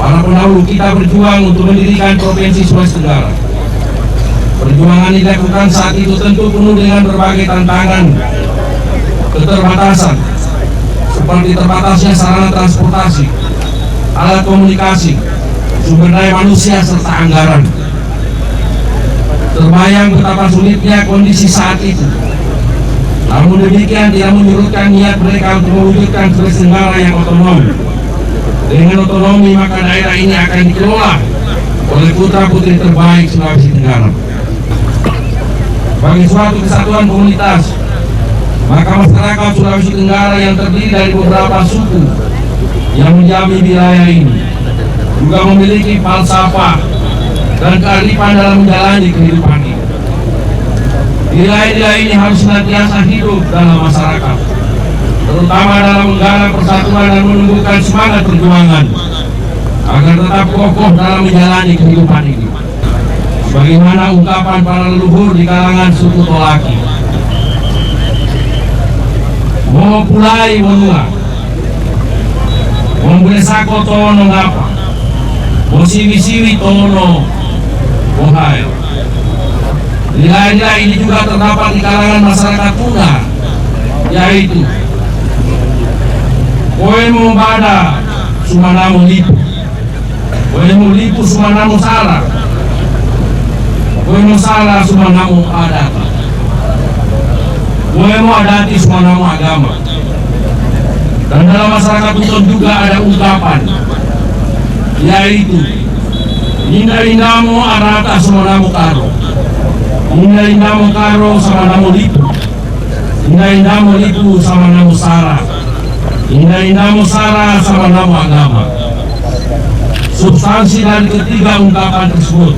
Para pendahulu kita berjuang untuk mendirikan Provinsi Sulawesi Tenggara. Perjuangan yang dilakukan saat itu tentu penuh dengan berbagai tantangan, keterbatasan, seperti terbatasnya sarana transportasi, alat komunikasi, sumber daya manusia, serta anggaran. Terbayang betapa sulitnya kondisi saat itu. Namun demikian tidak menyurutkan niat mereka untuk mewujudkan Sulawesi Tenggara yang otonom. Dengan otonomi maka daerah ini akan dikelola oleh putra-putri terbaik Sulawesi Tenggara. Bagi suatu kesatuan komunitas, maka masyarakat Sulawesi Tenggara yang terdiri dari beberapa suku yang menjamah wilayah ini juga memiliki falsafah dan kearifan dalam menjalani kehidupan ini. Nilai-nilai ini harus senantiasa hidup dalam masyarakat, terutama dalam menggarap persatuan dan menumbuhkan semangat perjuangan agar tetap kokoh dalam menjalani kehidupan ini. Bagaimana ungkapan para leluhur di kalangan suku Tolaki, mau pulai menua, membesako tono ngapa, mau siwi-siwi tono bohai. Nilai-nilai ini juga terdapat di kalangan masyarakat Tuna, yaitu koemo bada sumanamu lipu, koemo lipu sumanamu salah, koemo salah sumanamu adata, koemo adati sumanamu agama. Dan dalam masyarakat Buton juga ada ungkapan, yaitu indah-indahmu arata sumanamu karo, indah-indahmu karo sama namu lipu, indah-indahmu lipu sama namu sara, indah-indahmu sara sama namu agama. Substansi dari ketiga ungkapan tersebut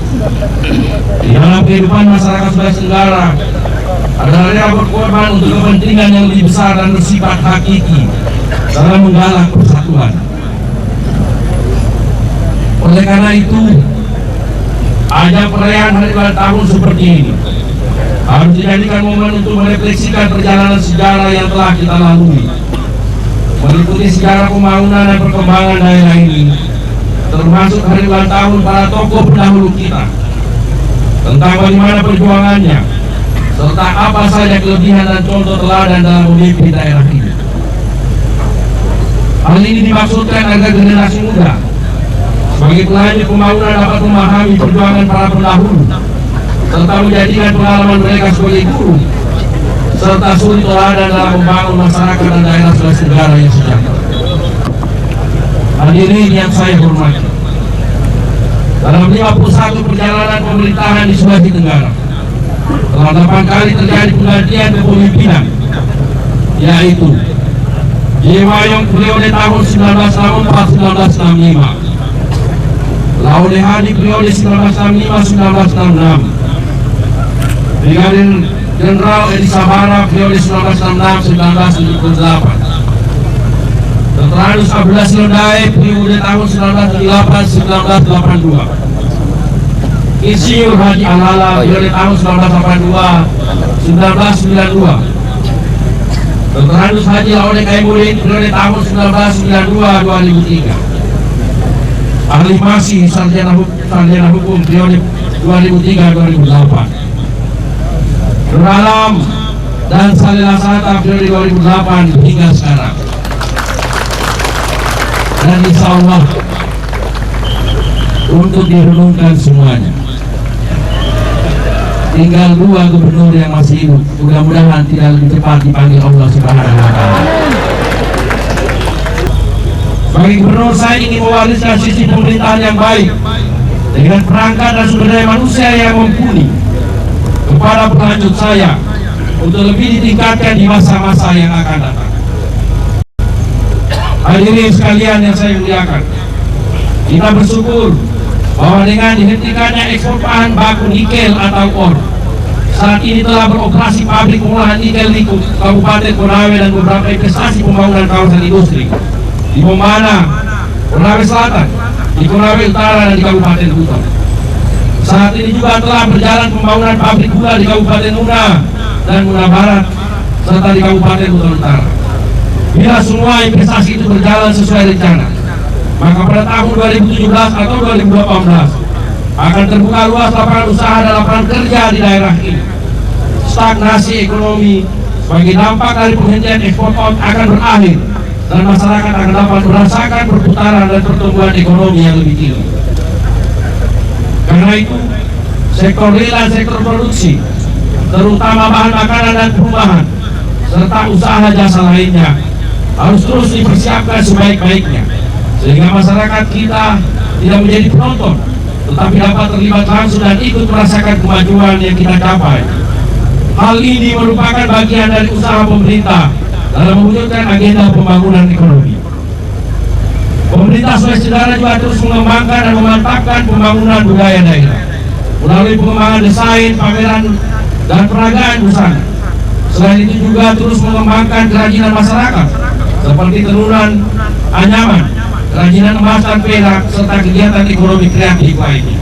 di dalam kehidupan masyarakat Sulawesi Tenggara adalah rela berkorban untuk kepentingan yang lebih besar dan bersifat hakiki dalam menggalang persatuan. Oleh karena itu, ajang perayaan hari ulang tahun seperti ini harus dijadikan momen untuk merefleksikan perjalanan sejarah yang telah kita lalui, meliputi sejarah pembangunan dan perkembangan daerah ini, termasuk hari ulang tahun para tokoh pendahulu kita, tentang bagaimana perjuangannya, serta apa saja kelebihan dan contoh teladan dalam memimpin daerah ini. Hal ini dimaksudkan agar generasi muda sebagai pelanjut pembangunan dapat memahami perjuangan para pendahulu, serta menjadikan pengalaman mereka sebagai guru, serta suri teladan dalam membangun masyarakat dan daerah Sulawesi Tenggara yang sejahtera. Hadirin yang saya hormati, dalam 51 perjalanan pemerintahan di Sulawesi Tenggara, telah 8 kali terjadi penggantian kepemimpinan, yaitu Jewayong periode tahun 1964-1965, Laude Hadi periode 1965-1966, Brigadir Jenderal Edi Sabara periode 1966-1978, Dr. Anus Abdullah Silondai periode tahun 1998-1982, Insinyur Haji Alala periode tahun 1982-1992, Dr. Anus Haji Laude Kaimuddin periode tahun 1992-2003, Ahli Masih Sarjana Hukum periode 2003-2008, Nur Alam dan Salila Sata periode 2008 hingga sekarang. Dan insya Allah untuk direnungkan semuanya, tinggal 2 gubernur yang masih hidup, mudah-mudahan tidak lebih cepat dipanggil Allah Subhanahu wa Ta'ala. Bagi gubernur, saya ingin mewariskan sisi pemerintahan yang baik dengan perangkat dan sumber daya manusia yang mumpuni kepada pelanjut saya untuk lebih ditingkatkan di masa-masa yang akan datang. Hadirin sekalian yang saya muliakan, kita bersyukur bahwa dengan dihentikannya ekspor bahan baku nikel atau ore, saat ini telah beroperasi pabrik pengolahan nikel di Kabupaten Konawe dan beberapa investasi pembangunan kawasan industri di Bombana, Konawe Selatan, di Konawe Utara dan di Kabupaten Buton. Saat ini juga telah berjalan pembangunan pabrik gula di Kabupaten Muna dan Muna Barat serta di Kabupaten Buton Utara. Bila semua investasi itu berjalan sesuai rencana, Maka pada tahun 2017 atau 2018 akan terbuka luas lapangan usaha dan lapangan kerja di daerah ini. Stagnasi ekonomi sebagai dampak dari penghentian ekspor akan berakhir dan masyarakat akan dapat merasakan perputaran dan pertumbuhan ekonomi yang lebih tinggi. Karena itu, sektor real dan sektor produksi, terutama bahan makanan dan perumahan, serta usaha jasa lainnya, harus terus dipersiapkan sebaik-baiknya, sehingga masyarakat kita tidak menjadi penonton, tetapi dapat terlibat langsung dan ikut merasakan kemajuan yang kita capai. Hal ini merupakan bagian dari usaha pemerintah dalam mewujudkan agenda pembangunan ekonomi. Pemerintah Sulawesi Tenggara juga terus mengembangkan dan memantapkan pembangunan budaya daerah melalui pengembangan desain, pameran, dan peragaan busana. Selain itu juga terus mengembangkan kerajinan masyarakat seperti tenunan anyaman, kerajinan emas dan perak, serta kegiatan ekonomi kreatif lainnya.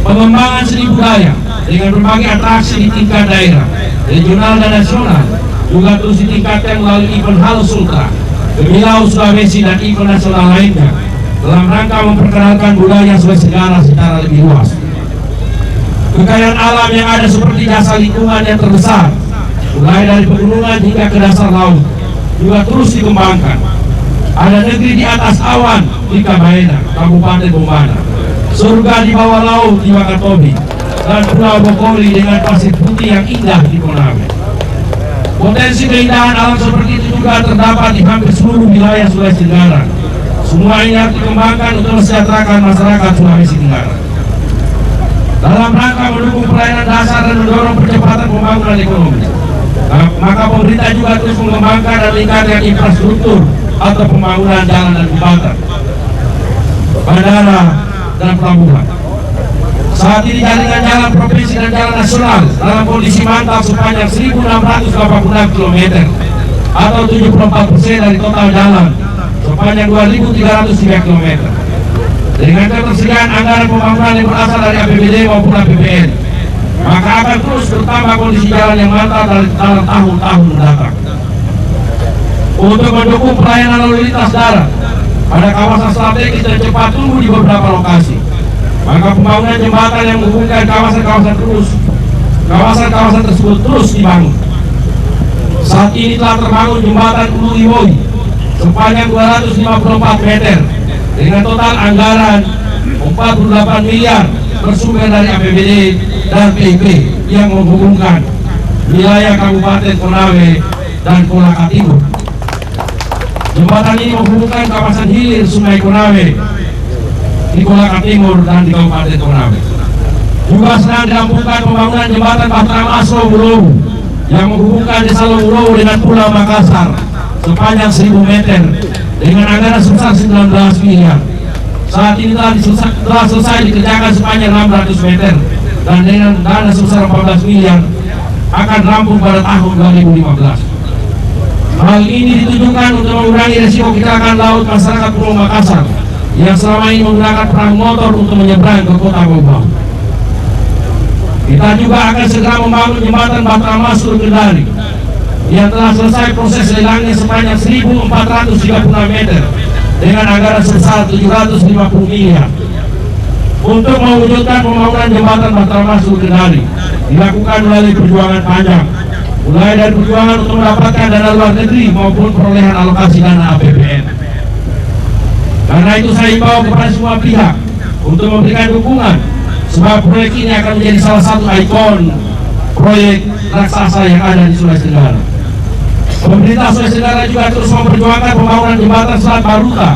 Pengembangan seni budaya dengan berbagai atraksi di tingkat daerah, regional dan nasional juga terus ditingkatkan melalui event Halo Sultra, Gemilau Sulawesi, dan event nasional lainnya dalam rangka memperkenalkan budaya Sulawesi Tenggara secara lebih luas. Kekayaan alam yang ada seperti jasa lingkungan yang terbesar, mulai dari pegunungan hingga ke dasar laut, juga terus dikembangkan. Ada negeri di atas awan di Kabaena, Kabupaten Bombana, surga di bawah laut di Wakatobi, dan Pulau Bokori dengan pasir putih yang indah di Konawe. Potensi keindahan alam seperti itu juga terdapat di hampir seluruh wilayah Sulawesi Tenggara. Semua ini harus dikembangkan untuk mensejahterakan masyarakat Sulawesi Tenggara. Dalam rangka mendukung pelayanan dasar dan mendorong percepatan pembangunan ekonomi, maka pemerintah juga terus mengembangkan dan meningkatkan infrastruktur atau pembangunan jalan dan jembatan, bandara, dan pelabuhan. Saat ini jaringan jalan provinsi dan jalan nasional dalam kondisi mantap sepanjang 1.686 km atau 74% dari total jalan sepanjang 2.303 km. Dengan ketersediaan anggaran pembangunan yang berasal dari APBD maupun APBN, maka akan terus bertambah kondisi jalan yang mantap dalam tahun-tahun mendatang. Untuk mendukung pelayanan lalu lintas darat pada kawasan strategis dan cepat tumbuh di beberapa lokasi, maka pembangunan jembatan yang menghubungkan kawasan tersebut terus dibangun. Saat ini telah terbangun jembatan Ulu Iwoi sepanjang 254 meter dengan total anggaran 48 miliar bersumber dari APBD dan PIP yang menghubungkan wilayah Kabupaten Konawe dan Kolaka Timur. Jembatan ini menghubungkan kawasan hilir Sungai Konawe di Kolaka Timur dan di Kabupaten Konawe. Juga sedang dirampungkan pembangunan jembatan Bahtram Aslo Wulowu yang menghubungkan Desa Wulowu dengan Pulau Makassar sepanjang 1.000 meter dengan anggaran sebesar 19 miliar. Saat ini telah selesai dikerjakan sepanjang 600 meter dan dengan dana sebesar 14 miliar akan rampung pada tahun 2015. Hal ini ditujukan untuk mengurangi resiko kecelakaan laut masyarakat Pulau Makassar yang selama ini menggunakan perahu motor untuk menyeberang ke kota Bau. Kita juga akan segera membangun jembatan Bahtram Aslo Kendari yang telah selesai proses lelangnya sepanjang 1.436 meter dengan anggaran sebesar 750 miliar. Untuk mewujudkan pembangunan jembatan Bahtram Aslo Kendari dilakukan melalui perjuangan panjang, mulai dari perjuangan untuk mendapatkan dana luar negeri maupun perolehan alokasi dana APBN. Karena itu saya himbau kepada semua pihak untuk memberikan dukungan, sebab proyek ini akan menjadi salah satu ikon proyek raksasa yang ada di Sulawesi Tenggara. Pemerintah Sulawesi Tenggara juga terus memperjuangkan pembangunan jembatan Selat Baruta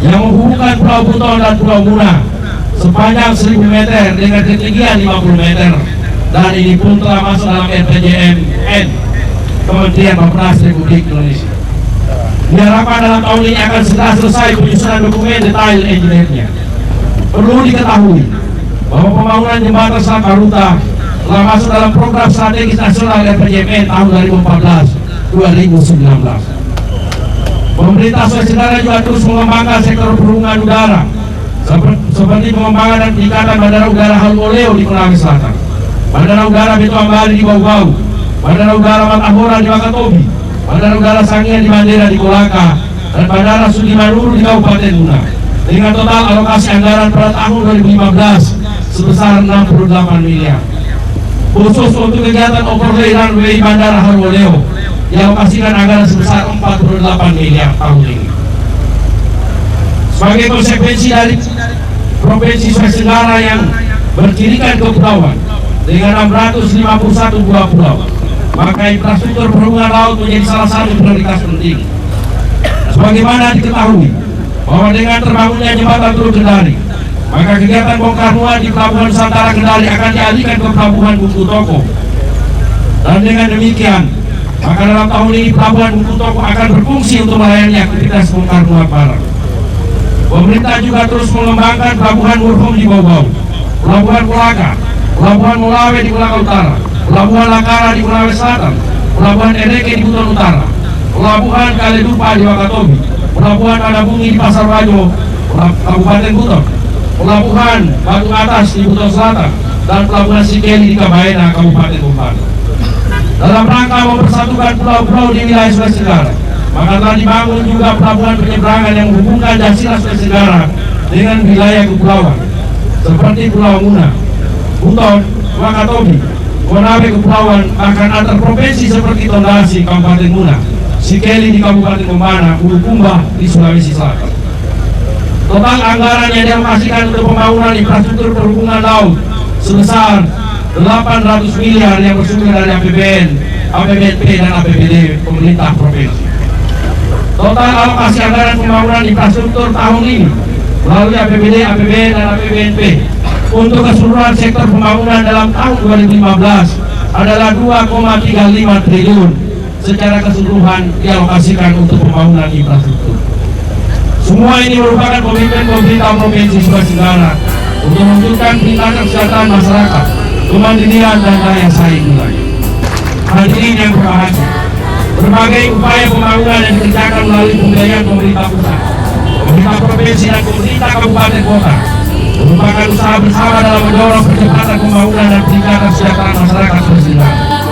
yang menghubungkan Pulau Buton dan Pulau Muna sepanjang 1.000 meter dengan ketinggian 50 meter, dan ini pun telah masuk dalam RPJMN Kementerian Bappenas Republik Indonesia. Diharapkan dalam tahun ini akan segera selesai penyusunan dokumen detail engineer-nya. Perlu diketahui bahwa pembangunan jembatan Selat Baruta telah masuk dalam program strategis nasional RPJMN tahun 2014-2019. Pemerintah Sulawesi Tenggara juga terus mengembangkan sektor perhubungan udara seperti pengembangan dan peningkatan Bandara Udara Haloleo di Konawe Selatan, Bandara Udara Beto Ambari di Bau, Bandara Udara Matahora di Wakatobi, Bandara Udara Sangian di Mandera di Kolaka, dan Bandara Sudirman Nurul di Kabupaten Muna dengan total alokasi anggaran pada tahun 2015 sebesar 68 miliar. Khusus untuk kegiatan overlay runway Bandara Harwoleo dialokasikan anggaran sebesar 48 miliar tahun ini. Sebagai konsekuensi dari Provinsi Sulawesi Tenggara yang bercirikan kepulauan dengan 651 buah pulau, maka infrastruktur perhubungan laut menjadi salah satu prioritas penting. Sebagaimana diketahui bahwa dengan terbangunnya jembatan Teluk Kendari, maka kegiatan bongkar muat di Pelabuhan Nusantara Kendari akan dialihkan ke Pelabuhan Bungku Toko. Dan dengan demikian, maka dalam tahun ini Pelabuhan Bungku Toko akan berfungsi untuk melayani aktivitas bongkar muat barang. Pemerintah juga terus mengembangkan Pelabuhan Murhum di Bau-Bau, Pelabuhan Kulaka, Pelabuhan Mulawe di Kulaka Utara, Pelabuhan Lakara di Mulawe Selatan, Pelabuhan Eneke di Buton Utara, Pelabuhan Kaledupa di Wakatobi, Pelabuhan Adabungi di Pasar Bajo, Kabupaten Buton, Pelabuhan Batu Atas di Buton Selatan, dan Pelabuhan Sikeli di Kabaena, Kabupaten Bupati. Dalam rangka mempersatukan pulau-pulau di wilayah Sulawesi Tenggara, maka telah dibangun juga pelabuhan penyeberangan yang menghubungkan Dasila Sulawesi Tenggara dengan wilayah kepulauan seperti Pulau Muna, Buton, Wakatobi, Konawe Kepulauan, bahkan antar provinsi seperti Tondasi, Kabupaten Muna, Sikeli di Kabupaten Bombana, Bulukumba di Sulawesi Selatan. Total anggaran yang dialokasikan untuk pembangunan infrastruktur perhubungan laut sebesar 800 miliar yang bersumber dari APBN, APBNP dan APBD pemerintah provinsi. Total alokasi anggaran pembangunan infrastruktur tahun ini melalui APBD, APBN dan APBNP untuk keseluruhan sektor pembangunan dalam tahun 2015 adalah 2,35 triliun secara keseluruhan dialokasikan untuk pembangunan infrastruktur. Semua ini merupakan komitmen pemerintah Provinsi Sulawesi Tenggara untuk mewujudkan peningkatan kesejahteraan masyarakat, kemandirian dan daya saing wilayah. Hadirin yang berbahagia, berbagai upaya pembangunan yang dikerjakan melalui pembiayaan pemerintah pusat, pemerintah provinsi dan pemerintah kabupaten kota merupakan usaha bersama dalam mendorong percepatan pembangunan dan peningkatan kesejahteraan masyarakat Sulawesi Tenggara.